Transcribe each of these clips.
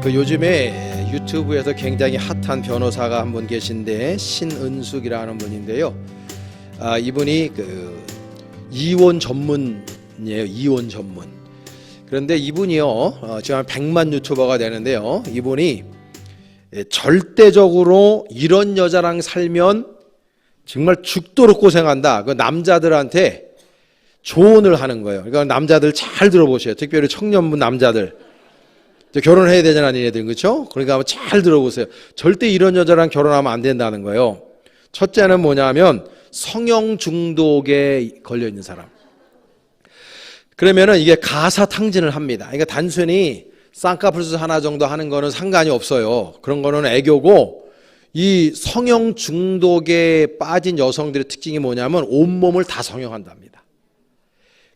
요즘에 유튜브에서 굉장히 핫한 변호사가 한 분 계신데 신은숙이라는 분인데요. 이분이 이혼 전문이에요. 이혼 전문. 그런데 이분이요, 지금 한 100만 유튜버가 되는데요. 이분이 절대적으로 이런 여자랑 살면 정말 죽도록 고생한다, 그 남자들한테 조언을 하는 거예요. 그러니까 남자들 잘 들어보세요. 특별히 청년분 남자들. 결혼해야 되잖아, 니네들. 그렇죠? 그러니까 한번 잘 들어보세요. 절대 이런 여자랑 결혼하면 안 된다는 거예요. 첫째는 뭐냐면 성형 중독에 걸려 있는 사람. 그러면은 이게 가사탕진을 합니다. 그러니까 단순히 쌍꺼풀수 하나 정도 하는 거는 상관이 없어요. 그런 거는 애교고, 이 성형 중독에 빠진 여성들의 특징이 뭐냐면 온몸을 다 성형한답니다.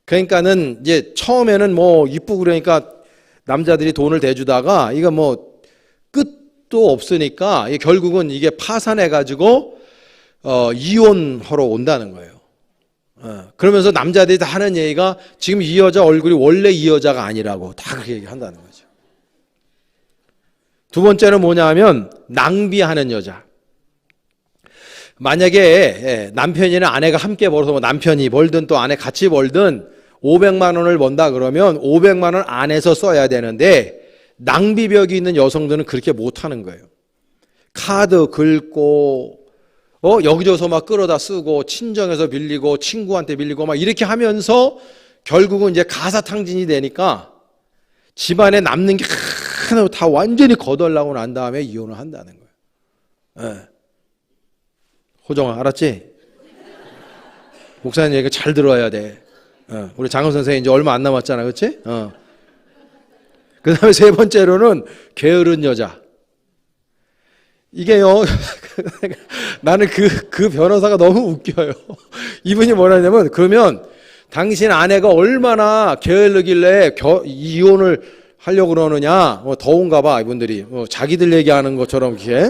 그러니까는 이제 처음에는 뭐 이쁘고 그러니까 남자들이 돈을 대주다가 이거 뭐 끝도 없으니까 결국은 이게 파산해가지고 이혼하러 온다는 거예요. 그러면서 남자들이 다 하는 얘기가 지금 이 여자 얼굴이 원래 이 여자가 아니라고 다 그렇게 얘기한다는 거죠. 두 번째는 뭐냐면 낭비하는 여자. 만약에 남편이나 아내가 함께 벌어서 뭐 남편이 벌든 또 아내 같이 벌든 500만 원을 번다 그러면 500만 원 안에서 써야 되는데, 낭비벽이 있는 여성들은 그렇게 못하는 거예요. 카드 긁고 여기저기서 막 끌어다 쓰고 친정에서 빌리고 친구한테 빌리고 막 이렇게 하면서 결국은 이제 가사탕진이 되니까 집안에 남는 게 하나 다 완전히 거덜나고 난 다음에 이혼을 한다는 거예요. 네. 호정아, 알았지? 목사님 얘기 잘 들어야 돼. 우리 장훈 선생님 이제 얼마 안 남았잖아, 그렇지? 그 다음에 세 번째로는 게으른 여자. 이게요, 나는 그 변호사가 너무 웃겨요. 이분이 뭐라냐면, 그러면 당신 아내가 얼마나 게으르길래 이혼을 하려고 그러느냐, 더운가 봐, 이분들이. 자기들 얘기하는 것처럼 이렇게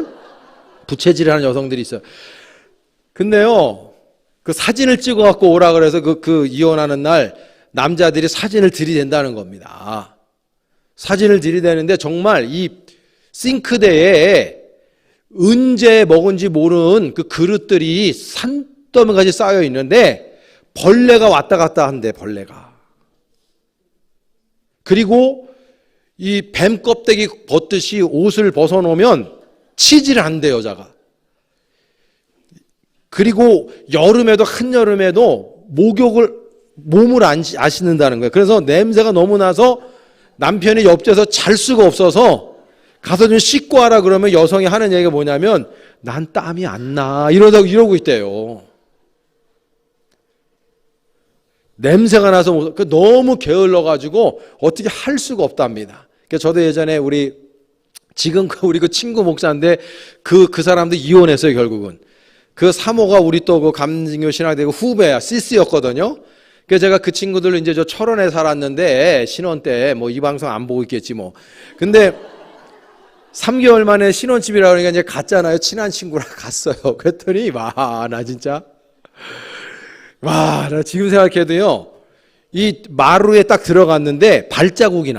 부채질하는 여성들이 있어요. 근데요, 그 사진을 찍어갖고 오라 그래서 그 이혼하는 날 남자들이 사진을 들이댄다는 겁니다. 사진을 들이대는데 정말 이 싱크대에 언제 먹은지 모르는 그 그릇들이 산더미같이 쌓여 있는데 벌레가 왔다 갔다 한대, 벌레가. 그리고 이 뱀 껍데기 벗듯이 옷을 벗어놓으면 치질 한대, 여자가. 그리고 여름에도, 한여름에도 몸을 안 씻는다는 거예요. 그래서 냄새가 너무 나서 남편이 옆에서 잘 수가 없어서 가서 좀 씻고 와라 그러면 여성이 하는 얘기가 뭐냐면, 난 땀이 안 나, 이러고 있대요. 냄새가 나서 너무 게을러가지고 어떻게 할 수가 없답니다. 그러니까 저도 예전에 지금 우리 그 친구 목사인데 그 사람도 이혼했어요, 결국은. 그 사모가 우리 또 그 감진교 신학대고 후배야, 시스였거든요. 그래서 제가 그 친구들 이제 저 철원에 살았는데, 신혼 때 뭐 이 방송 안 보고 있겠지 뭐. 근데 3개월 만에 신혼집이라 그러니까 이제 갔잖아요. 친한 친구랑 갔어요. 그랬더니 나 진짜 나 지금 생각해도요, 이 마루에 딱 들어갔는데 발자국이.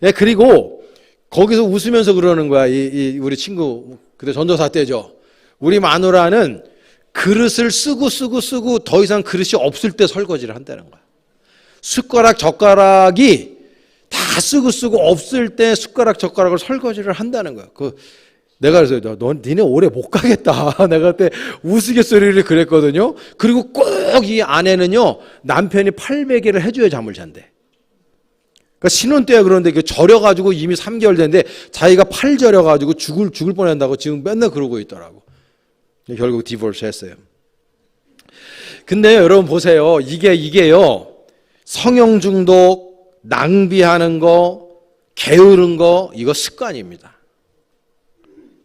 예, 그리고 거기서 웃으면서 그러는 거야. 우리 친구, 그때 전도사 때죠. 우리 마누라는 그릇을 쓰고 더 이상 그릇이 없을 때 설거지를 한다는 거야. 숟가락, 젓가락이 다 쓰고 없을 때 숟가락, 젓가락을 설거지를 한다는 거야. 내가 그래서 니네 오래 못 가겠다. 내가 그때 우스갯소리를 그랬거든요. 그리고 꼭 이 아내는요, 남편이 팔베개를 해줘야 잠을 잔대. 그러니까 신혼 때야. 그런데 절여가지고 이미 3개월 됐는데 자기가 팔 절여가지고 죽을 뻔한다고 지금 맨날 그러고 있더라고. 결국 디보스 했어요. 근데 여러분 보세요. 이게요, 성형 중독, 낭비하는 거, 게으른 거, 이거 습관입니다.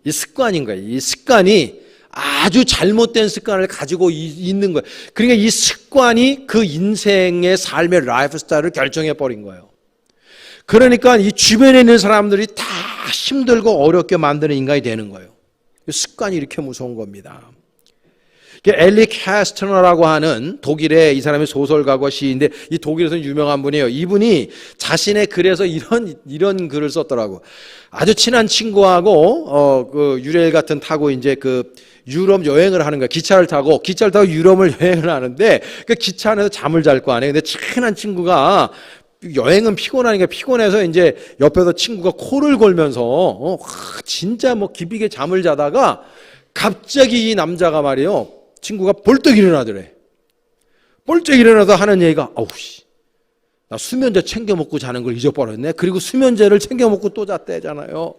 이 습관인 거예요. 이 습관이 아주 잘못된 습관을 가지고 있는 거예요. 그러니까 이 습관이 그 인생의 삶의 라이프 스타일을 결정해 버린 거예요. 그러니까 이 주변에 있는 사람들이 다 힘들고 어렵게 만드는 인간이 되는 거예요. 습관이 이렇게 무서운 겁니다. 엘리 캐스터너라고 하는 독일의 이 사람이 소설가고 시인인데 이 독일에서는 유명한 분이에요. 이분이 자신의 글에서 이런 글을 썼더라고. 아주 친한 친구하고 그 유레일 같은 타고 이제 그 유럽 여행을 하는 거야. 기차를 타고 유럽을 여행을 하는데 그 기차 안에서 잠을 잘 거 아니에요. 근데 친한 친구가 여행은 피곤하니까 피곤해서 이제 옆에서 친구가 코를 골면서 진짜 뭐 깊게 잠을 자다가 갑자기 이 남자가 말이에요. 친구가 벌떡 일어나더래. 벌떡 일어나서 하는 얘기가 나 수면제 챙겨 먹고 자는 걸 잊어버렸네. 그리고 수면제를 챙겨 먹고 또 잤대잖아요.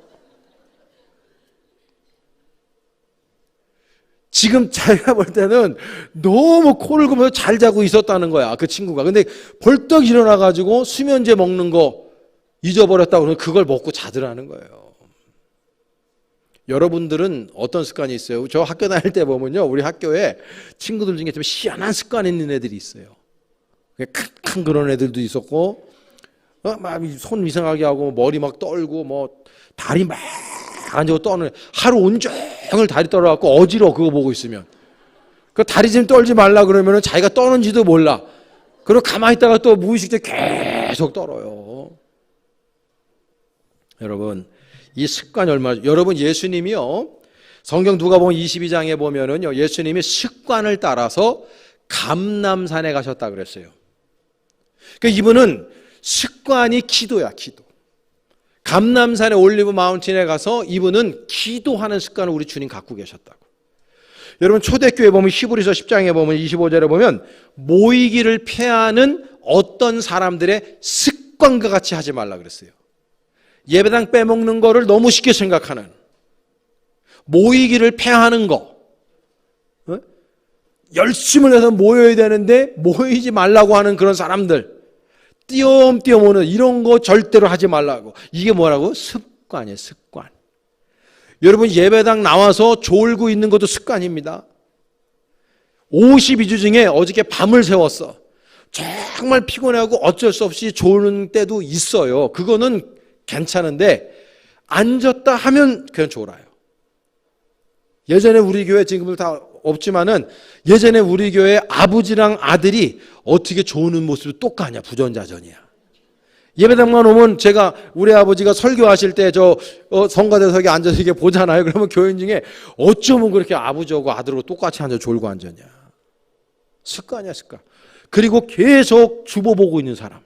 지금 자기가 볼 때는 너무 코를 고면서 잘 자고 있었다는 거야, 그 친구가. 근데 벌떡 일어나가지고 수면제 먹는 거 잊어버렸다고 그러면 그걸 먹고 자더라는 거예요. 여러분들은 어떤 습관이 있어요? 저 학교 다닐 때 보면요, 우리 학교에 친구들 중에 좀 희한한 습관이 있는 애들이 있어요. 칸칸 그런 애들도 있었고, 막 손 이상하게 하고 머리 막 떨고 뭐 다리 막 앉아서 떠는, 하루 온종일 다리 떨어갖고 어지러워, 그거 보고 있으면. 그 다리 좀 떨지 말라 그러면은 자기가 떠는지도 몰라. 그리고 가만히 있다가 또 무의식적으로 계속 떨어요. 여러분, 이 습관이 여러분, 예수님이요, 성경 누가복음 22장에 보면은요, 예수님이 습관을 따라서 감람산에 가셨다 그랬어요. 그러니까 이분은 습관이 기도야, 기도. 감람산에 올리브 마운틴에 가서 이분은 기도하는 습관을 우리 주님 갖고 계셨다고. 여러분, 초대교회 보면 히브리서 10장에 보면 25절에 보면 모이기를 피하는 어떤 사람들의 습관과 같이 하지 말라 그랬어요. 예배당 빼먹는 거를 너무 쉽게 생각하는, 모이기를 패하는 거, 열심을 해서 모여야 되는데 모이지 말라고 하는 그런 사람들, 띄엄띄엄 오는 이런 거 절대로 하지 말라고. 이게 뭐라고? 습관이에요, 습관. 여러분, 예배당 나와서 졸고 있는 것도 습관입니다. 52주 중에 어저께 밤을 새웠어. 정말 피곤해하고 어쩔 수 없이 졸는 때도 있어요. 그거는 괜찮은데 앉았다 하면 그냥 졸아요. 예전에 우리 교회, 지금은 다 없지만은 예전에 우리 교회 아버지랑 아들이 어떻게 조는 모습이 똑같냐, 부전자전이야. 예배당만 오면 제가 우리 아버지가 설교하실 때 성가대석에 앉아서 이렇게 보잖아요. 그러면 교인 중에 어쩌면 그렇게 아버지하고 아들하고 똑같이 앉아 졸고 앉았냐. 습관이야, 습관. 그리고 계속 주보 보고 있는 사람.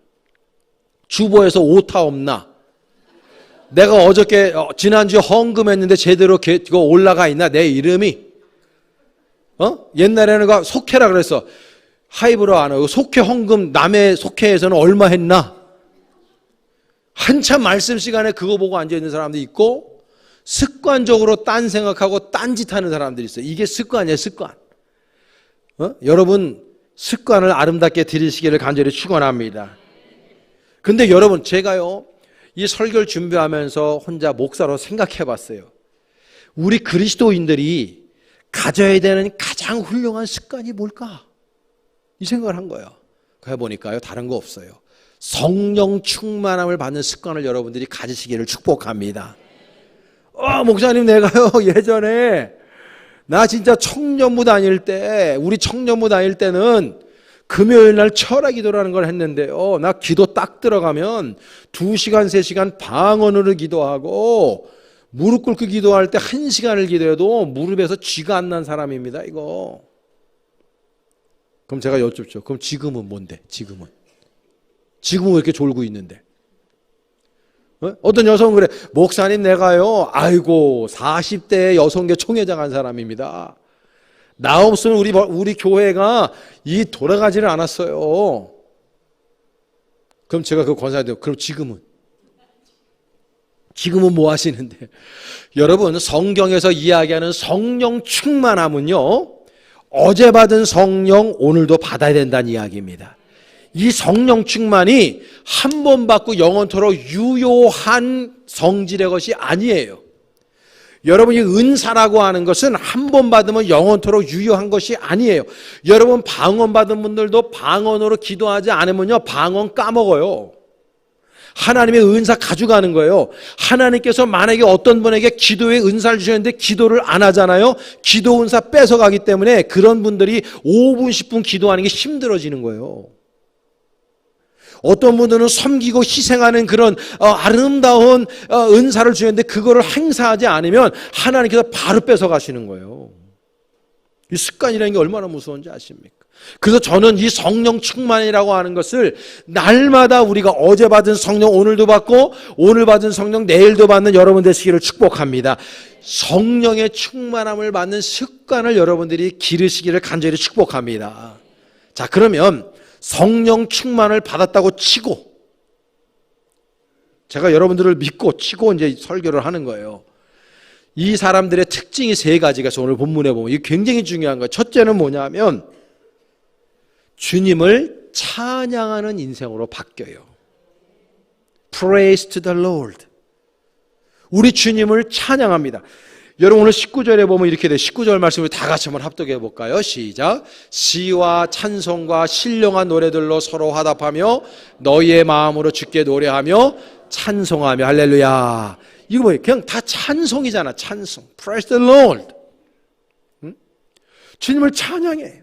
주보에서 오타 없나? 내가 어저께 지난주에 헌금했는데 제대로 그거 올라가 있나? 내 이름이 옛날에는 속회라 그랬어. 하이브로 안 하고 속회 헌금, 남의 속회에서는 얼마 했나? 한참 말씀 시간에 그거 보고 앉아있는 사람도 있고, 습관적으로 딴 생각하고 딴짓하는 사람들이 있어요. 이게 습관이에요, 습관. 여러분, 습관을 아름답게 들이시기를 간절히 축원합니다. 근데 여러분, 제가요, 이 설교를 준비하면서 혼자 목사로 생각해 봤어요. 우리 그리스도인들이 가져야 되는 가장 훌륭한 습관이 뭘까? 이 생각을 한 거예요. 해보니까요, 다른 거 없어요. 성령 충만함을 받는 습관을 여러분들이 가지시기를 축복합니다. 목사님, 내가요, 예전에 나 진짜 청년부 다닐 때, 우리 청년부 다닐 때는 금요일 날 철학 기도라는 걸 했는데요, 나 기도 딱 들어가면 2시간, 3시간 방언으로 기도하고 무릎 꿇고 기도할 때 1시간을 기도해도 무릎에서 쥐가 안 난 사람입니다, 이거. 그럼 제가 여쭙죠. 그럼 지금은 뭔데? 지금은 왜 이렇게 졸고 있는데? 어떤 여성은 그래, 목사님, 내가요, 아이고 40대 여성계 총회장 한 사람입니다. 나 없으면 우리 교회가 돌아가지를 않았어요. 그럼 제가 그 권사한테, 그럼 지금은 뭐 하시는데? 여러분, 성경에서 이야기하는 성령 충만함은요, 어제 받은 성령 오늘도 받아야 된다는 이야기입니다. 이 성령 충만이 한 번 받고 영원토록 유효한 성질의 것이 아니에요. 여러분, 이 은사라고 하는 것은 한 번 받으면 영원토록 유효한 것이 아니에요. 여러분, 방언 받은 분들도 방언으로 기도하지 않으면요, 방언 까먹어요. 하나님의 은사 가져가는 거예요. 하나님께서 만약에 어떤 분에게 기도의 은사를 주셨는데 기도를 안 하잖아요. 기도 은사 뺏어가기 때문에 그런 분들이 5분 10분 기도하는 게 힘들어지는 거예요. 어떤 분들은 섬기고 희생하는 그런 아름다운 은사를 주셨는데 그거를 행사하지 않으면 하나님께서 바로 뺏어가시는 거예요. 이 습관이라는 게 얼마나 무서운지 아십니까? 그래서 저는 이 성령 충만이라고 하는 것을 날마다 우리가 어제 받은 성령 오늘도 받고 오늘 받은 성령 내일도 받는 여러분 되시기를 축복합니다. 성령의 충만함을 받는 습관을 여러분들이 기르시기를 간절히 축복합니다. 자, 그러면 성령 충만을 받았다고 치고 제가 여러분들을 믿고 치고 이제 설교를 하는 거예요. 이 사람들의 특징이 세 가지가 있어서 오늘 본문에 보면 이게 굉장히 중요한 거예요. 첫째는 뭐냐면 주님을 찬양하는 인생으로 바뀌어요. Praise to the Lord. 우리 주님을 찬양합니다. 여러분 오늘 19절에 보면 이렇게 돼. 19절 말씀을 다 같이 한번 합독해 볼까요? 시작. 시와 찬송과 신령한 노래들로 서로 화답하며 너희의 마음으로 주께 노래하며 찬송하며 할렐루야. 이거 뭐예요? 그냥 다 찬송이잖아. 찬송. Praise the Lord. 응? 주님을 찬양해요.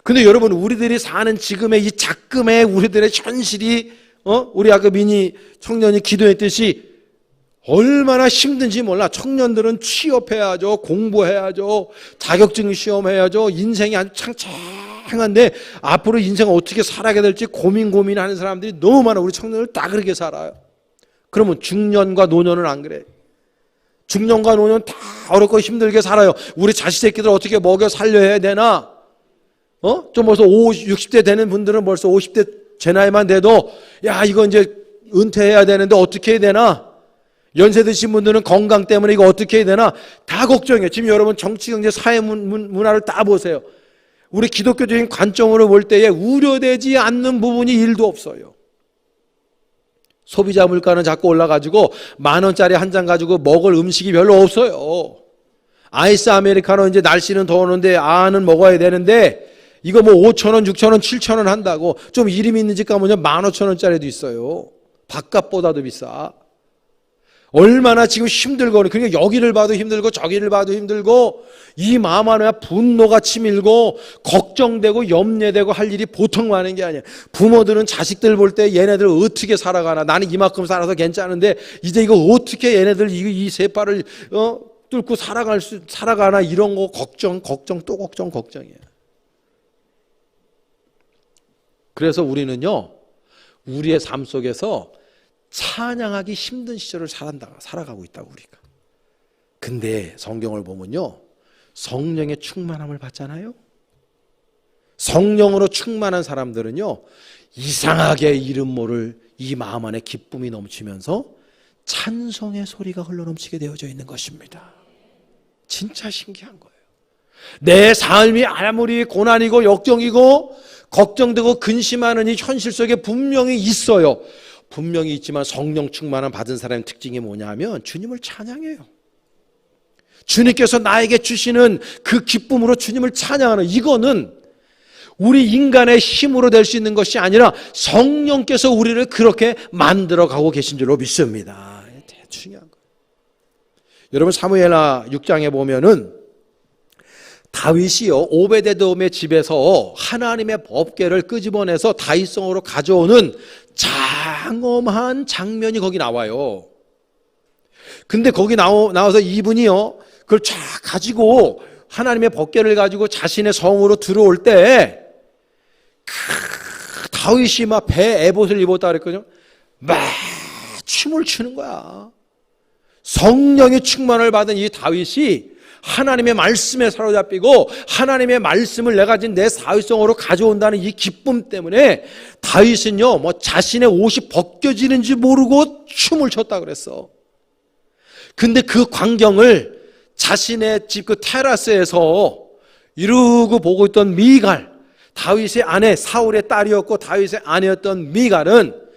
근데 여러분 우리들이 사는 지금의 이 작금의 우리들의 현실이 우리 아까 미니 청년이 기도했듯이 얼마나 힘든지 몰라. 청년들은 취업해야죠. 공부해야죠. 자격증 시험해야죠. 인생이 아주 창창한데 앞으로 인생 어떻게 살아가야 될지 고민하는 사람들이 너무 많아. 우리 청년들 다 그렇게 살아요. 그러면 중년과 노년은 안 그래. 중년과 노년 다 어렵고 힘들게 살아요. 우리 자식 새끼들 어떻게 먹여 살려야 되나? 좀 벌써 60대 되는 분들은 벌써 50대 제 나이만 돼도 야 이거 이제 은퇴해야 되는데 어떻게 해야 되나? 연세 드신 분들은 건강 때문에 이거 어떻게 해야 되나? 다 걱정해요. 지금 여러분 정치, 경제, 사회 문화를 다 보세요. 우리 기독교적인 관점으로 볼 때에 우려되지 않는 부분이 1도 없어요. 소비자 물가는 자꾸 올라가지고 10,000원짜리 한 잔 가지고 먹을 음식이 별로 없어요. 아이스 아메리카노 이제 날씨는 더우는데 아는 먹어야 되는데 이거 뭐 5,000원, 6,000원, 7,000원 한다고 좀 이름 있는 집 가면 15,000원짜리도 있어요. 밥값보다도 비싸. 얼마나 지금 힘들고 그러니까 여기를 봐도 힘들고 저기를 봐도 힘들고 이 마음 안에 분노가 치밀고 걱정되고 염려되고 할 일이 보통 많은 게 아니야. 부모들은 자식들 볼 때 얘네들 어떻게 살아가나. 나는 이만큼 살아서 괜찮은데 이제 이거 어떻게 얘네들 이 세파를 뚫고 살아가나 이런 거 걱정 또 걱정이야. 그래서 우리는요 우리의 삶 속에서 찬양하기 힘든 시절을 살아가고 있다고 우리가. 근데 성경을 보면요 성령의 충만함을 받잖아요. 성령으로 충만한 사람들은요 이상하게 이름 모를 이 마음 안에 기쁨이 넘치면서 찬송의 소리가 흘러넘치게 되어져 있는 것입니다. 진짜 신기한 거예요. 내 삶이 아무리 고난이고 역경이고 걱정되고 근심하는 이 현실 속에 분명히 있어요. 분명히 있지만 성령 충만함 받은 사람의 특징이 뭐냐면 주님을 찬양해요. 주님께서 나에게 주시는 그 기쁨으로 주님을 찬양하는 이거는 우리 인간의 힘으로 될 수 있는 것이 아니라 성령께서 우리를 그렇게 만들어가고 계신 줄로 믿습니다. 되게 중요한 거예요. 여러분 사무엘하 6장에 보면은 다윗이요 오베데돔의 집에서 하나님의 법궤를 끄집어내서 다윗성으로 가져오는 장엄한 장면이 거기 나와요. 근데 거기 나와서 이분이요 그걸 쫙 가지고 하나님의 법궤를 가지고 자신의 성으로 들어올 때 다윗이 막 배 에봇을 입었다 그랬거든요. 막 춤을 추는 거야. 성령의 충만을 받은 이 다윗이 하나님의 말씀에 사로잡히고 하나님의 말씀을 내가 지금 내 사회성으로 가져온다는 이 기쁨 때문에 다윗은요 뭐 자신의 옷이 벗겨지는지 모르고 춤을 췄다 그랬어. 근데 그 광경을 자신의 집 그 테라스에서 이러고 보고 있던 미갈, 다윗의 아내, 사울의 딸이었고 다윗의 아내였던 미갈은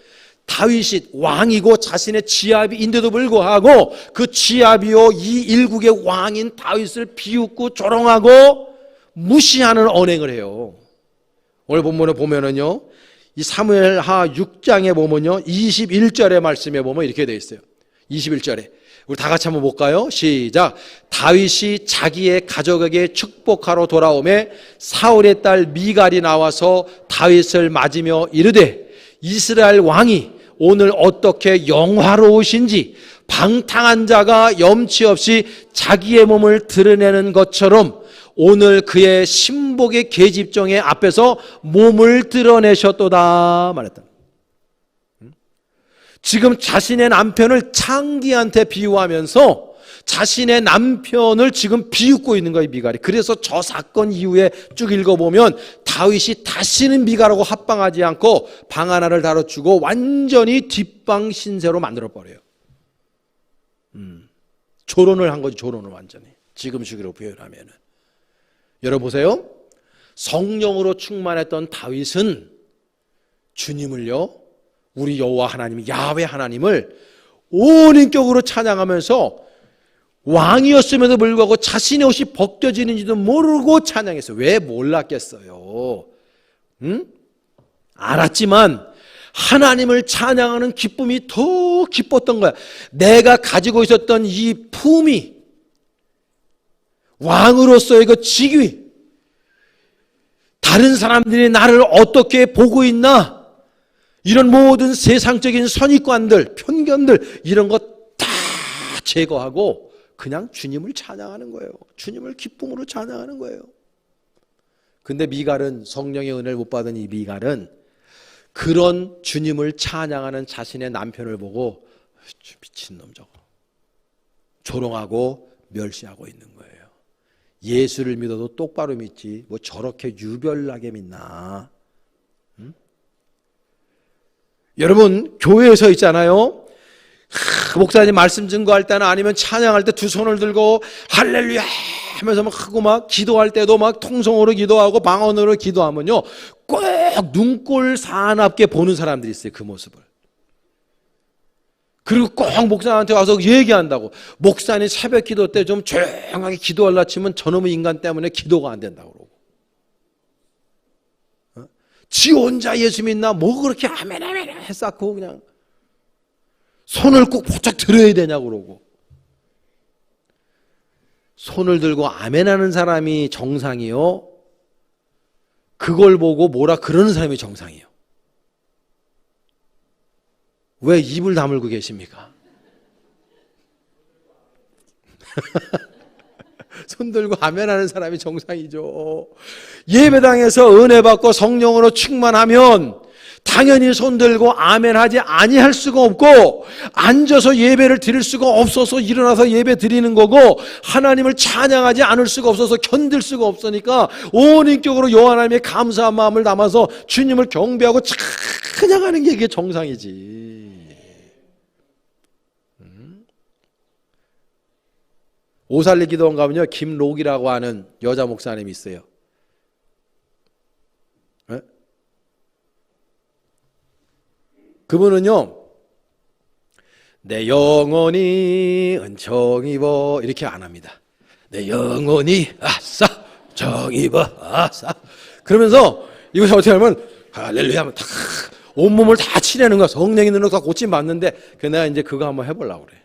다윗이 왕이고 자신의 지압인데도 불구하고 그 지압이요 이 일국의 왕인 다윗을 비웃고 조롱하고 무시하는 언행을 해요. 오늘 본문에 보면은요 이 사무엘하 6장에 보면요, 21절의 말씀에 보면 이렇게 되어 있어요. 21절에 우리 다 같이 한번 볼까요? 시작. 다윗이 자기의 가족에게 축복하러 돌아오매 사울의 딸 미갈이 나와서 다윗을 맞으며 이르되 이스라엘 왕이 오늘 어떻게 영화로우신지 방탕한 자가 염치 없이 자기의 몸을 드러내는 것처럼 오늘 그의 신복의 계집종의 앞에서 몸을 드러내셨도다 말했다. 지금 자신의 남편을 창기한테 비유하면서 자신의 남편을 지금 비웃고 있는 거예요, 미갈이. 그래서 저 사건 이후에 쭉 읽어보면 다윗이 다시는 미갈하고 합방하지 않고 방 하나를 다뤄주고 완전히 뒷방 신세로 만들어버려요. 조론을 한 거지, 조론을 완전히. 지금 시기로 표현하면은. 여러분 보세요. 성령으로 충만했던 다윗은 주님을요, 우리 여호와 하나님, 야훼 하나님을 온 인격으로 찬양하면서 왕이었음에도 불구하고 자신의 옷이 벗겨지는지도 모르고 찬양했어요. 왜 몰랐겠어요? 알았지만 하나님을 찬양하는 기쁨이 더 기뻤던 거야. 내가 가지고 있었던 이 품위, 왕으로서의 그 직위, 다른 사람들이 나를 어떻게 보고 있나, 이런 모든 세상적인 선입관들, 편견들, 이런 것 다 제거하고 그냥 주님을 찬양하는 거예요. 주님을 기쁨으로 찬양하는 거예요. 근데 미갈은, 성령의 은혜를 못 받은 이 미갈은 그런 주님을 찬양하는 자신의 남편을 보고 미친놈 저거, 조롱하고 멸시하고 있는 거예요. 예수를 믿어도 똑바로 믿지 뭐 저렇게 유별나게 믿나. 여러분 교회에서 있잖아요, 목사님 말씀 증거할 때나 아니면 찬양할 때 두 손을 들고 할렐루야 하면서 막 하고 막 기도할 때도 막 통성으로 기도하고 방언으로 기도하면요, 꼭 눈꼴 사납게 보는 사람들이 있어요. 그 모습을. 그리고 꼭 목사한테 와서 얘기한다고. 목사님 새벽 기도 때 좀 조용하게 기도하려 치면 저놈의 인간 때문에 기도가 안 된다고 그러고. 지 혼자 예수 믿나? 뭐 그렇게 아멘 아멘 했었고 그냥 손을 꼭 포착 들어야 되냐고 그러고. 손을 들고 아멘하는 사람이 정상이요, 그걸 보고 뭐라 그러는 사람이 정상이에요. 왜 입을 다물고 계십니까? 손 들고 아멘하는 사람이 정상이죠. 예배당에서 은혜 받고 성령으로 충만하면 당연히 손 들고 아멘하지 아니할 수가 없고, 앉아서 예배를 드릴 수가 없어서 일어나서 예배 드리는 거고, 하나님을 찬양하지 않을 수가 없어서 견딜 수가 없으니까 온 인격으로 여호와 하나님의 감사한 마음을 담아서 주님을 경배하고 찬양하는 게 이게 정상이지. 오살리 기도원 가면요, 김록이라고 하는 여자 목사님이 있어요. 네? 그분은요, 내 영혼이 은총 입어 이렇게 안 합니다. 내 영혼이 아싸 정입어 아싸, 그러면서 이것이 어떻게 하면 할렐루야 하면 다 온몸을 다 치려는 거야. 성령의 눈으로 다 고침 받는데, 내가 이제 그거 한번 해보려고 그래.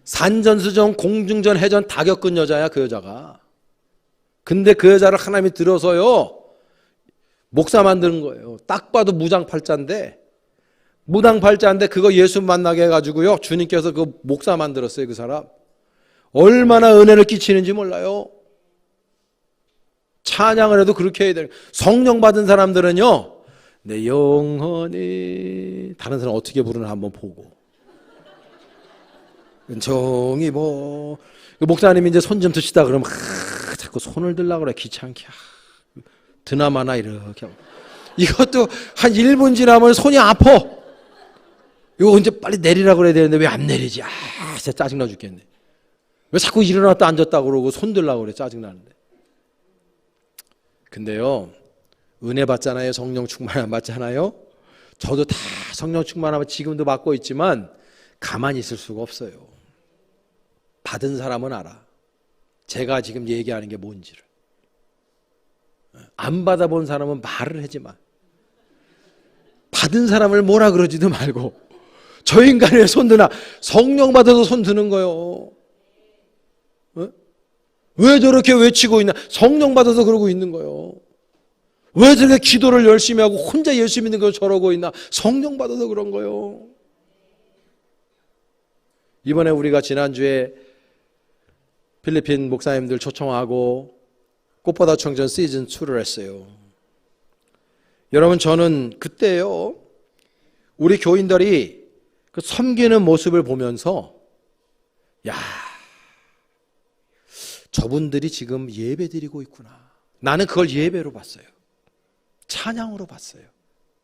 산전수전 공중전 해전 다 겪은 여자야, 그 여자가. 근데 그 여자를 하나님이 들어서요, 목사 만드는 거예요. 딱 봐도 무장팔자인데 그거 예수 만나게 해가지고요, 주님께서 그 목사 만들었어요. 그 사람 얼마나 은혜를 끼치는지 몰라요. 찬양을 해도 그렇게 해야 돼요. 성령 받은 사람들은요, 내 영혼이, 다른 사람 어떻게 부르나 한번 보고, 은총이 뭐, 목사님이 이제 손 좀 드시다 그러면 자꾸 손을 들려고 그래. 귀찮게. 드나마나 이렇게 하고. 이것도 한 1분 지나면 손이 아파. 이거 이제 빨리 내리라고 그래야 되는데 왜 안 내리지? 진짜 짜증나 죽겠네. 왜 자꾸 일어났다 앉았다 그러고 손 들려고 그래. 짜증나는데. 근데요, 은혜 받잖아요. 성령 충만 받잖아요. 저도 다 성령 충만하면 지금도 받고 있지만 가만히 있을 수가 없어요. 받은 사람은 알아. 제가 지금 얘기하는 게 뭔지를. 안 받아본 사람은 말을 하지 마. 받은 사람을 뭐라 그러지도 말고. 저 인간의 손 드나. 성령 받아서 손 드는 거요. 왜 저렇게 외치고 있나? 성령 받아서 그러고 있는 거요. 왜 저렇게 기도를 열심히 하고 혼자 예수 믿는 거 저러고 있나? 성령 받아서 그런 거요. 이번에 우리가 지난주에 필리핀 목사님들 초청하고 꽃보다 청전 시즌2를 했어요. 여러분, 저는 그때요, 우리 교인들이 그 섬기는 모습을 보면서, 야, 저분들이 지금 예배 드리고 있구나. 나는 그걸 예배로 봤어요. 찬양으로 봤어요.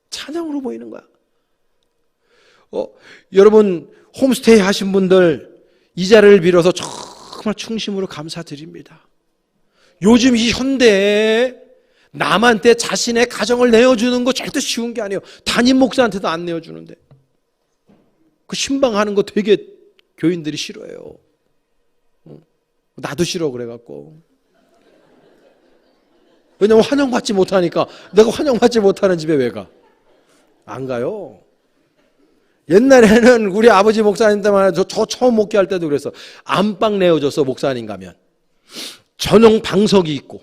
찬양으로 보이는 거야. 여러분, 홈스테이 하신 분들, 이 자리를 빌어서 정말 충심으로 감사드립니다. 요즘 이 현대에 남한테 자신의 가정을 내어주는 거 절대 쉬운 게 아니에요. 담임 목사한테도 안 내어주는데. 그 신방하는 거 되게 교인들이 싫어해요. 나도 싫어 그래갖고. 왜냐면 환영받지 못하니까. 내가 환영받지 못하는 집에 왜 가? 안 가요. 옛날에는 우리 아버지 목사님 때만 저 처음 목회할 때도 그랬어. 안방 내어줘서 목사님 가면 전용 방석이 있고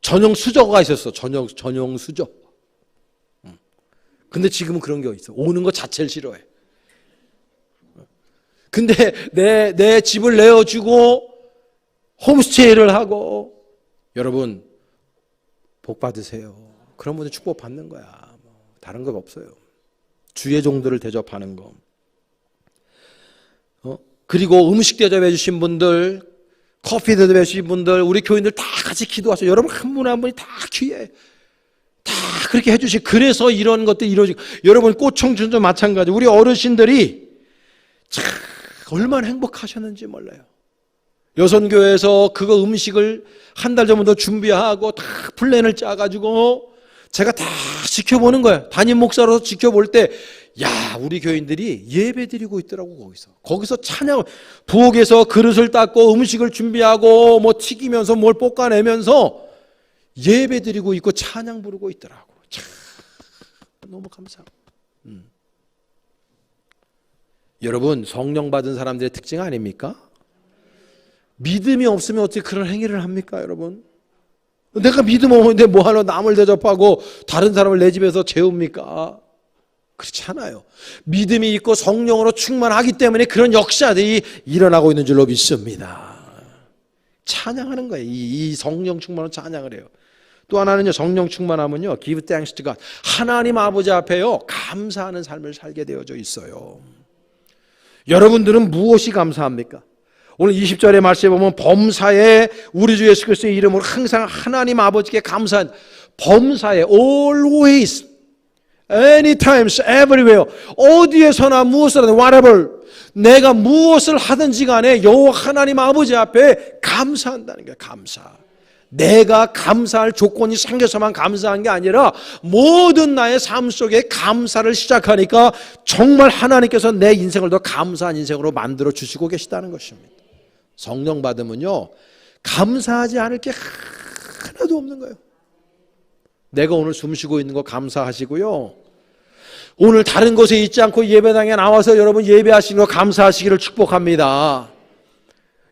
전용 수저가 있었어. 전용 수저. 근데 지금은 그런 게 있어. 오는 거 자체를 싫어해. 근데 내 집을 내어주고 홈스테이를 하고, 여러분 복 받으세요. 그런 분들 축복 받는 거야. 다른 거 없어요. 주의 종들을 대접하는 거. 그리고 음식 대접해 주신 분들, 커피 대접해 주신 분들, 우리 교인들 다 같이 기도하세요. 여러분 한 분 한 분이 다 귀해. 다 그렇게 해주시. 그래서 이런 것들이 이루어지고. 여러분 꽃청춘도 마찬가지. 우리 어르신들이 참 얼마나 행복하셨는지 몰라요. 여선교회에서 그거 음식을 한 달 전부터 준비하고 다 플랜을 짜가지고 제가 다 지켜보는 거예요. 담임 목사로서 지켜볼 때, 야, 우리 교인들이 예배 드리고 있더라고, 거기서 찬양, 부엌에서 그릇을 닦고 음식을 준비하고 뭐 튀기면서 뭘 볶아내면서 예배 드리고 있고 찬양 부르고 있더라고. 참, 너무 감사합니다. 여러분, 성령 받은 사람들의 특징 아닙니까? 믿음이 없으면 어떻게 그런 행위를 합니까, 여러분? 내가 믿음 없는데 뭐하러 남을 대접하고 다른 사람을 내 집에서 재웁니까? 그렇지 않아요. 믿음이 있고 성령으로 충만하기 때문에 그런 역사들이 일어나고 있는 줄로 믿습니다. 찬양하는 거예요. 이 성령 충만은 찬양을 해요. 또 하나는요, 성령 충만하면요, give thanks to God. 하나님 아버지 앞에요, 감사하는 삶을 살게 되어져 있어요. 여러분들은 무엇이 감사합니까? 오늘 20절의 말씀에 보면 범사에 우리 주 예수 그리스도의 이름으로 항상 하나님 아버지께 감사한, 범사에 always, anytimes, everywhere, 어디에서나 무엇을 하든 whatever, 내가 무엇을 하든지 간에 여호와 하나님 아버지 앞에 감사한다는 거예요. 감사. 내가 감사할 조건이 생겨서만 감사한 게 아니라 모든 나의 삶 속에 감사를 시작하니까 정말 하나님께서 내 인생을 더 감사한 인생으로 만들어 주시고 계시다는 것입니다. 성령 받으면요, 감사하지 않을 게 하나도 없는 거예요. 내가 오늘 숨 쉬고 있는 거 감사하시고요, 오늘 다른 곳에 있지 않고 예배당에 나와서 여러분 예배하시는 거 감사하시기를 축복합니다.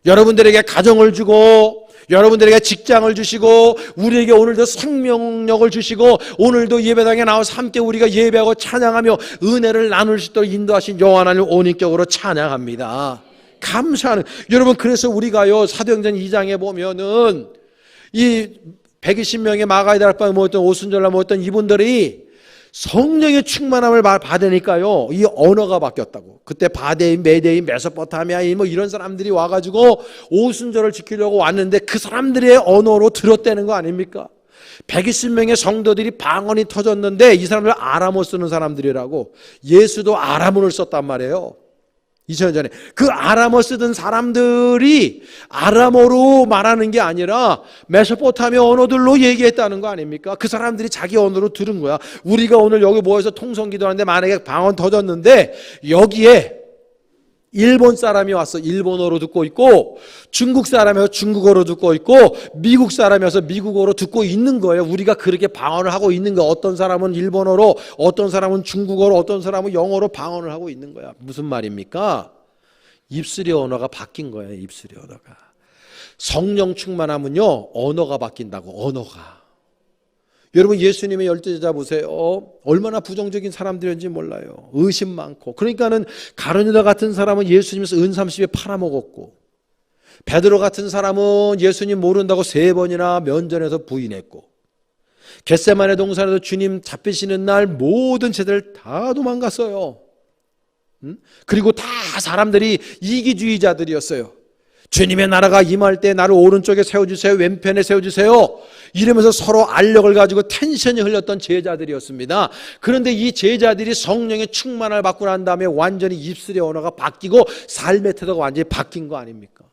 여러분들에게 가정을 주고 여러분들에게 직장을 주시고 우리에게 오늘도 생명력을 주시고 오늘도 예배당에 나와서 함께 우리가 예배하고 찬양하며 은혜를 나눌 수 있도록 인도하신 여호와 하나님을 온인격으로 찬양합니다. 감사하는, 여러분, 그래서 우리가요, 사도행전 2장에 보면은 이 120명의 마가이다락방 모였던 오순절날 모였던 이분들이 성령의 충만함을 받으니까요, 이 언어가 바뀌었다고. 그때 바데인, 메데인, 메소포타미아인 뭐 이런 사람들이 와가지고 오순절을 지키려고 왔는데 그 사람들의 언어로 들었다는 거 아닙니까? 120명의 성도들이 방언이 터졌는데 이 사람들 아람어 쓰는 사람들이라고. 예수도 아람어를 썼단 말이에요. 2000년 전에. 그 아람어 쓰던 사람들이 아람어로 말하는 게 아니라 메소포타미아 언어들로 얘기했다는 거 아닙니까? 그 사람들이 자기 언어로 들은 거야. 우리가 오늘 여기 모여서 통성기도하는데 만약에 방언 터졌는데 여기에 일본 사람이 와서 일본어로 듣고 있고, 중국 사람이 와서 중국어로 듣고 있고, 미국 사람이 와서 미국어로 듣고 있는 거예요. 우리가 그렇게 방언을 하고 있는 거예요. 어떤 사람은 일본어로, 어떤 사람은 중국어로, 어떤 사람은 영어로 방언을 하고 있는 거야. 무슨 말입니까? 입술의 언어가 바뀐 거예요. 입술의 언어가. 성령 충만하면요, 언어가 바뀐다고. 언어가. 여러분, 예수님의 12제자 보세요. 얼마나 부정적인 사람들인지 몰라요. 의심 많고. 그러니까는 가룟유다 같은 사람은 예수님에서 은30에 팔아먹었고, 베드로 같은 사람은 예수님 모른다고 3번이나 면전에서 부인했고, 겟세마네 동산에서 주님 잡히시는 날 모든 제자들 다 도망갔어요. 그리고 다 사람들이 이기주의자들이었어요. 주님의 나라가 임할 때 나를 오른쪽에 세워주세요, 왼편에 세워주세요, 이러면서 서로 알력을 가지고 텐션이 흘렸던 제자들이었습니다. 그런데 이 제자들이 성령의 충만을 받고 난 다음에 완전히 입술의 언어가 바뀌고 삶의 태도가 완전히 바뀐 거 아닙니까?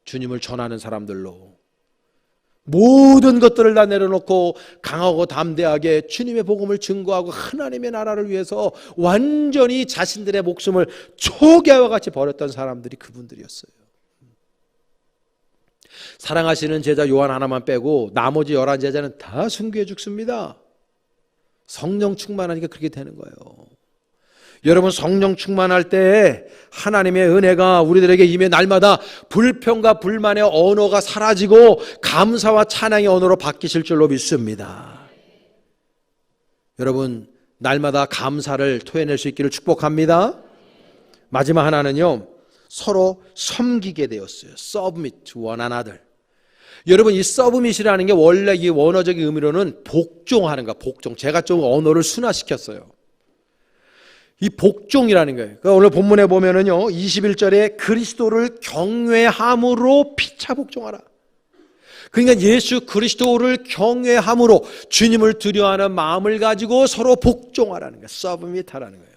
주님을 전하는 사람들로 모든 것들을 다 내려놓고 강하고 담대하게 주님의 복음을 증거하고 하나님의 나라를 위해서 완전히 자신들의 목숨을 초계와 같이 버렸던 사람들이 그분들이었어요. 사랑하시는 제자 요한 하나만 빼고 나머지 11제자는 다 순교해 죽습니다. 성령 충만하니까 그렇게 되는 거예요. 여러분, 성령 충만할 때 하나님의 은혜가 우리들에게 임해 날마다 불평과 불만의 언어가 사라지고 감사와 찬양의 언어로 바뀌실 줄로 믿습니다. 여러분, 날마다 감사를 토해낼 수 있기를 축복합니다. 마지막 하나는요, 서로 섬기게 되었어요. Submit to one another. 여러분, 이 submit이라는 게 원래 이 원어적인 의미로는 복종하는 거, 복종. 제가 좀 언어를 순화시켰어요. 이 복종이라는 거예요. 그러니까 오늘 본문에 보면은요, 21절에 그리스도를 경외함으로 피차 복종하라. 그러니까 예수 그리스도를 경외함으로 주님을 두려워하는 마음을 가지고 서로 복종하라는 거예요. 서브밋하라는 거예요.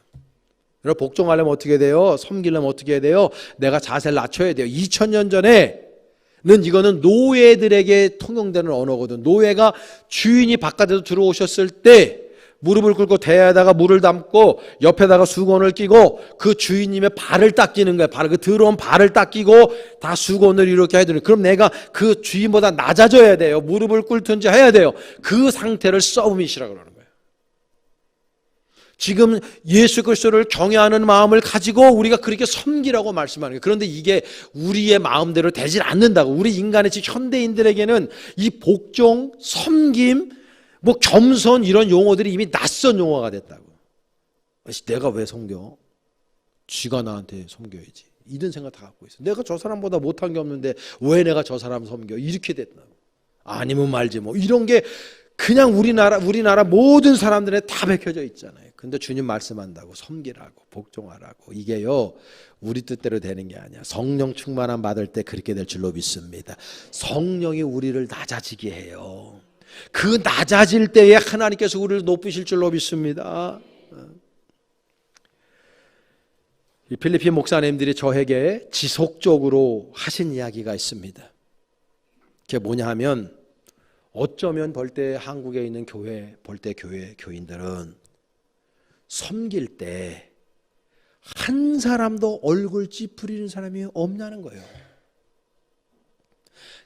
여러분, 복종하려면 어떻게 돼요? 섬기려면 어떻게 해야 돼요? 내가 자세를 낮춰야 돼요. 2000년 전에는 이거는 노예들에게 통용되는 언어거든. 노예가 주인이 바깥에서 들어오셨을 때 무릎을 꿇고 대야에다가 물을 담고 옆에다가 수건을 끼고 그 주인님의 발을 닦이는 거예요. 그 더러운 발을 닦이고 다 수건을 이렇게 해야 되는. 그럼 내가 그 주인보다 낮아져야 돼요. 무릎을 꿇든지 해야 돼요. 그 상태를 서브밋이라고 그러는 거예요. 지금 예수 그리스도를 경외하는 마음을 가지고 우리가 그렇게 섬기라고 말씀하는 거예요. 그런데 이게 우리의 마음대로 되질 않는다고. 우리 인간의 현대인들에게는 이 복종, 섬김, 뭐 겸손 이런 용어들이 이미 낯선 용어가 됐다고. 내가 왜 섬겨? 쥐가 나한테 섬겨야지. 이런 생각 다 갖고 있어. 내가 저 사람보다 못한 게 없는데 왜 내가 저 사람 섬겨? 이렇게 됐다고. 아니면 말지 뭐. 이런 게 그냥 우리나라 모든 사람들에 다 베껴져 있잖아요. 근데 주님 말씀한다고 섬기라고 복종하라고. 이게요, 우리 뜻대로 되는 게 아니야. 성령 충만함 받을 때 그렇게 될 줄로 믿습니다. 성령이 우리를 낮아지게 해요. 그 낮아질 때에 하나님께서 우리를 높이실 줄로 믿습니다. 이 필리핀 목사님들이 저에게 지속적으로 하신 이야기가 있습니다. 그게 뭐냐 하면, 어쩌면 벌떼 한국에 있는 벌떼 교회 교인들은 섬길 때 한 사람도 얼굴 찌푸리는 사람이 없냐는 거예요.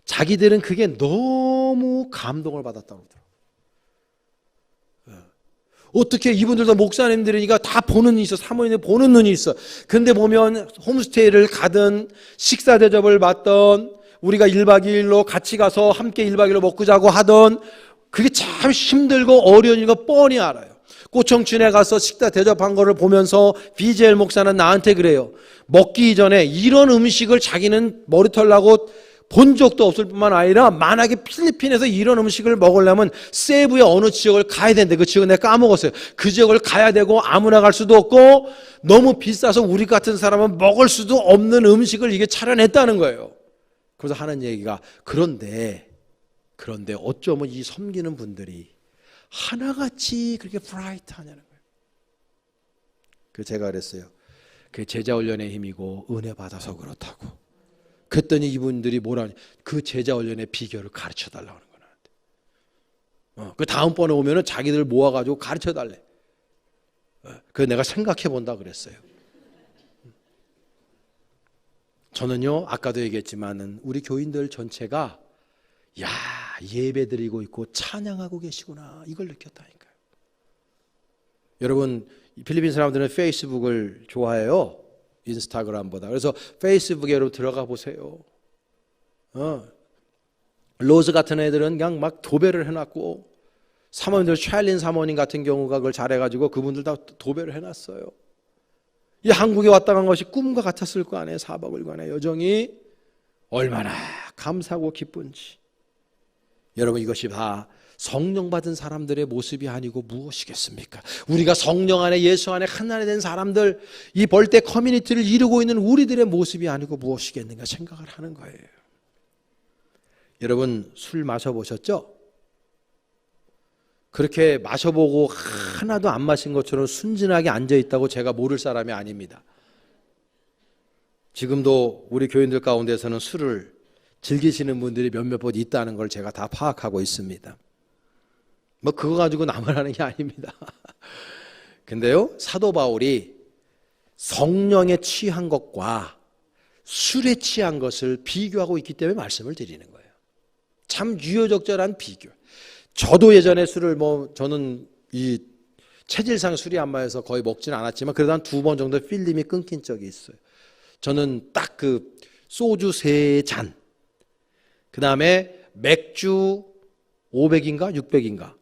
자기들은 그게 너무 감동을 받았다고 그러더라고요. 어떻게 이분들도 목사님들이니까 다 보는 눈이 있어. 사모님들 보는 눈이 있어. 근데 보면 홈스테이를 가든 식사 대접을 받던, 우리가 1박 2일로 같이 가서 함께 1박 2일로 먹고 자고 하던, 그게 참 힘들고 어려운 거 뻔히 알아요. 고청춘에 가서 식사 대접한 거를 보면서 BJL 목사는 나한테 그래요. 먹기 전에 이런 음식을 자기는 머리털 나고 본 적도 없을 뿐만 아니라, 만약에 필리핀에서 이런 음식을 먹으려면 세부의 어느 지역을 가야 되는데 그 지역은 내가 까먹었어요. 그 지역을 가야 되고 아무나 갈 수도 없고 너무 비싸서 우리 같은 사람은 먹을 수도 없는 음식을 이게 차려냈다는 거예요. 그래서 하는 얘기가, 그런데 어쩌면 이 섬기는 분들이 하나같이 그렇게 브라이트하냐는 거예요. 그래서 제가 그랬어요. 그게 제자훈련의 힘이고 은혜 받아서 그렇다고. 그랬더니 이분들이 뭐라니, 그 제자훈련의 비결을 가르쳐달라고 하는 거야. 그 다음번에 오면은 자기들 모아가지고 가르쳐달래. 그래서 내가 생각해본다 그랬어요. 저는요, 아까도 얘기했지만은 우리 교인들 전체가 야, 예배 드리고 있고 찬양하고 계시구나, 이걸 느꼈다니까요. 여러분, 필리핀 사람들은 페이스북을 좋아해요, 인스타그램보다. 그래서 페이스북에 여러분 들어가 보세요. 로즈 같은 애들은 그냥 막 도배를 해놨고, 사모님들 찰린 사모님 같은 경우가 그걸 잘해가지고 그분들 다 도배를 해놨어요. 이 한국에 왔다 간 것이 꿈과 같았을 거 아니에요. 4박 5일간의 여정이 얼마나 감사하고 기쁜지. 여러분, 이것이 다 성령 받은 사람들의 모습이 아니고 무엇이겠습니까? 우리가 성령 안에, 예수 안에 하나 된 사람들, 이 벌떼 커뮤니티를 이루고 있는 우리들의 모습이 아니고 무엇이겠는가 생각을 하는 거예요. 여러분, 술 마셔보셨죠? 그렇게 마셔보고 하나도 안 마신 것처럼 순진하게 앉아있다고 제가 모를 사람이 아닙니다. 지금도 우리 교인들 가운데서는 술을 즐기시는 분들이 몇몇 분 있다는 걸 제가 다 파악하고 있습니다. 뭐 그거 가지고 나무라는 게 아닙니다. 근데요, 사도 바울이 성령에 취한 것과 술에 취한 것을 비교하고 있기 때문에 말씀을 드리는 거예요. 참 유효적절한 비교. 저도 예전에 술을 저는 이 체질상 술이 안 마셔서 거의 먹지는 않았지만 그래도 한 2번 정도 필름이 끊긴 적이 있어요. 저는 딱 그 소주 3잔, 그 다음에 맥주 500인가 600인가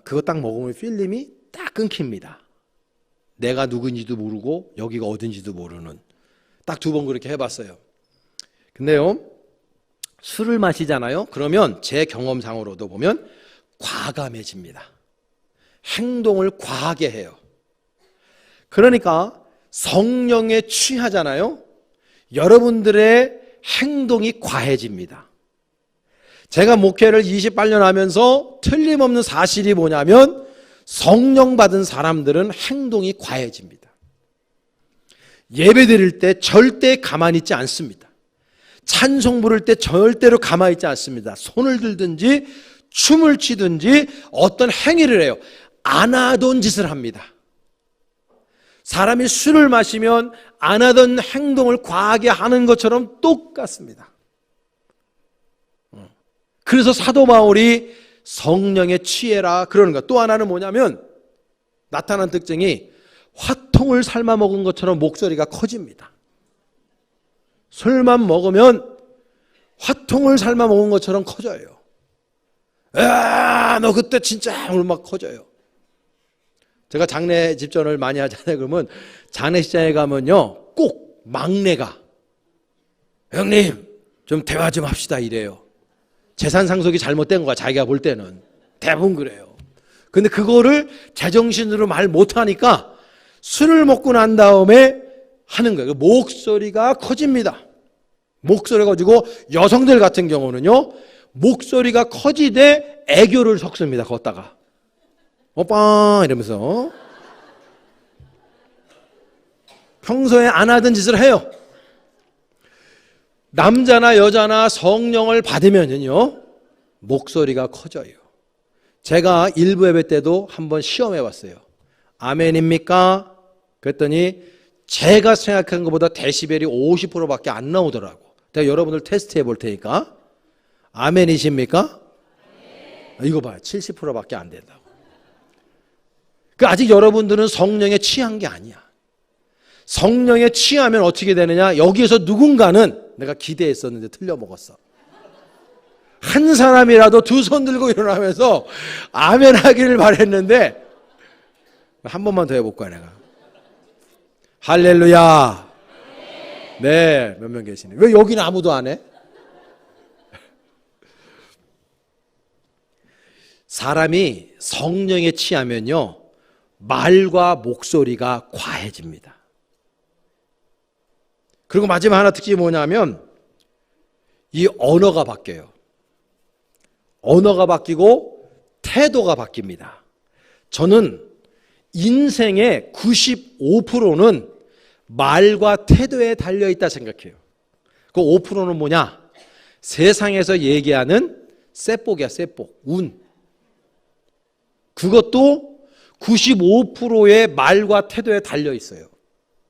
그거 딱 먹으면 필름이 딱 끊깁니다. 내가 누군지도 모르고 여기가 어딘지도 모르는. 딱 2번 그렇게 해봤어요. 근데요, 술을 마시잖아요. 그러면 제 경험상으로도 보면 과감해집니다. 행동을 과하게 해요. 그러니까 성령에 취하잖아요. 여러분들의 행동이 과해집니다. 제가 목회를 28년 하면서 틀림없는 사실이 뭐냐면 성령 받은 사람들은 행동이 과해집니다. 예배 드릴 때 절대 가만히 있지 않습니다. 찬송 부를 때 절대로 가만히 있지 않습니다. 손을 들든지 춤을 추든지 어떤 행위를 해요. 안 하던 짓을 합니다. 사람이 술을 마시면 안 하던 행동을 과하게 하는 것처럼 똑같습니다. 그래서 사도 바울이 성령에 취해라 그러는 것. 또 하나는 뭐냐면 나타난 특징이 화통을 삶아 먹은 것처럼 목소리가 커집니다. 술만 먹으면 화통을 삶아 먹은 것처럼 커져요. 너 그때 진짜 막 커져요. 제가 장례 집전을 많이 하잖아요. 그러면 장례식장에 가면요, 꼭 막내가 형님 좀 대화 좀 합시다 이래요. 재산 상속이 잘못된 거야. 자기가 볼 때는 대부분 그래요. 근데 그거를 제정신으로 말 못하니까 술을 먹고 난 다음에 하는 거예요. 목소리가 커집니다. 목소리가 커지고 여성들 같은 경우는요, 목소리가 커지되 애교를 섞습니다. 걷다가 오빠 이러면서 평소에 안 하던 짓을 해요. 남자나 여자나 성령을 받으면요 목소리가 커져요. 제가 일부 예배 때도 한번 시험해 봤어요. 아멘입니까? 그랬더니 제가 생각한 것보다 데시벨이 50%밖에 안 나오더라고. 제가 여러분들 테스트 해볼 테니까 아멘이십니까? 이거 봐요. 70%밖에 안 된다고. 아직 여러분들은 성령에 취한 게 아니야. 성령에 취하면 어떻게 되느냐? 여기에서 누군가는 내가 기대했었는데 틀려 먹었어. 한 사람이라도 2손 들고 일어나면서 아멘 하기를 바랬는데 한 번만 더 해볼까 내가. 할렐루야. 네, 몇 명 계시네. 왜 여기는 아무도 안 해? 사람이 성령에 취하면요 말과 목소리가 과해집니다. 그리고 마지막 하나 특징이 뭐냐면 이 언어가 바뀌어요. 언어가 바뀌고 태도가 바뀝니다. 저는 인생의 95%는 말과 태도에 달려있다 생각해요. 그 5%는 뭐냐? 세상에서 얘기하는 쇠복이야, 쇠복, 운. 그것도 95%의 말과 태도에 달려있어요.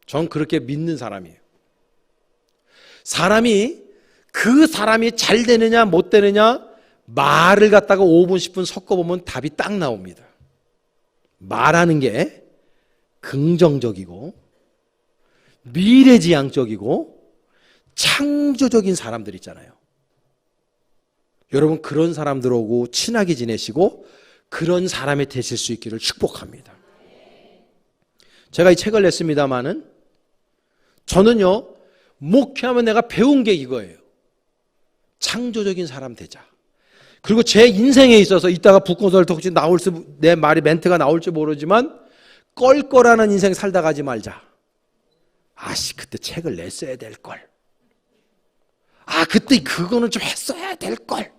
전 그렇게 믿는 사람이에요. 사람이 그 사람이 잘 되느냐 못 되느냐 말을 갖다가 5분 10분 섞어보면 답이 딱 나옵니다. 말하는 게 긍정적이고 미래지향적이고 창조적인 사람들 있잖아요. 여러분 그런 사람들하고 친하게 지내시고 그런 사람이 되실 수 있기를 축복합니다. 제가 이 책을 냈습니다마는 저는요 목회하면 내가 배운 게 이거예요. 창조적인 사람 되자. 그리고 제 인생에 있어서 이따가 북콘서트 혹시 내 말이 멘트가 나올지 모르지만 껄껄하는 인생 살다 가지 말자. 아씨 그때 책을 냈어야 될걸. 아 그때 그거는 좀 했어야 될걸.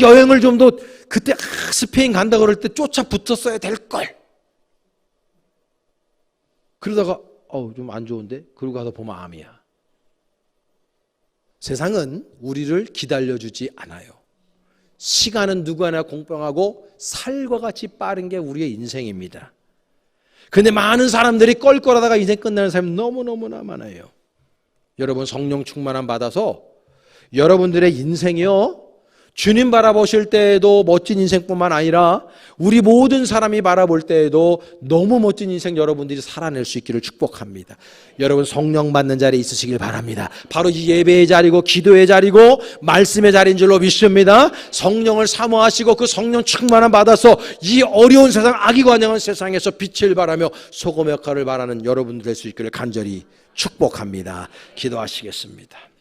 여행을 좀 더 그때 스페인 간다 그럴 때 쫓아 붙었어야 될걸. 그러다가 좀 안 좋은데? 그러고 가서 보면 암이야. 세상은 우리를 기다려주지 않아요. 시간은 누구나 공평하고 살과 같이 빠른 게 우리의 인생입니다. 그런데 많은 사람들이 껄껄하다가 인생 끝나는 사람이 너무너무나 많아요. 여러분 성령 충만함 받아서 여러분들의 인생이요 주님 바라보실 때에도 멋진 인생뿐만 아니라 우리 모든 사람이 바라볼 때에도 너무 멋진 인생 여러분들이 살아낼 수 있기를 축복합니다. 여러분 성령 받는 자리에 있으시길 바랍니다. 바로 이 예배의 자리고 기도의 자리고 말씀의 자리인 줄로 믿습니다. 성령을 사모하시고 그 성령 충만함 받아서 이 어려운 세상 악이관영한 세상에서 빛을 발하며 소금 역할을 바라는 여러분들 될 수 있기를 간절히 축복합니다. 기도하시겠습니다.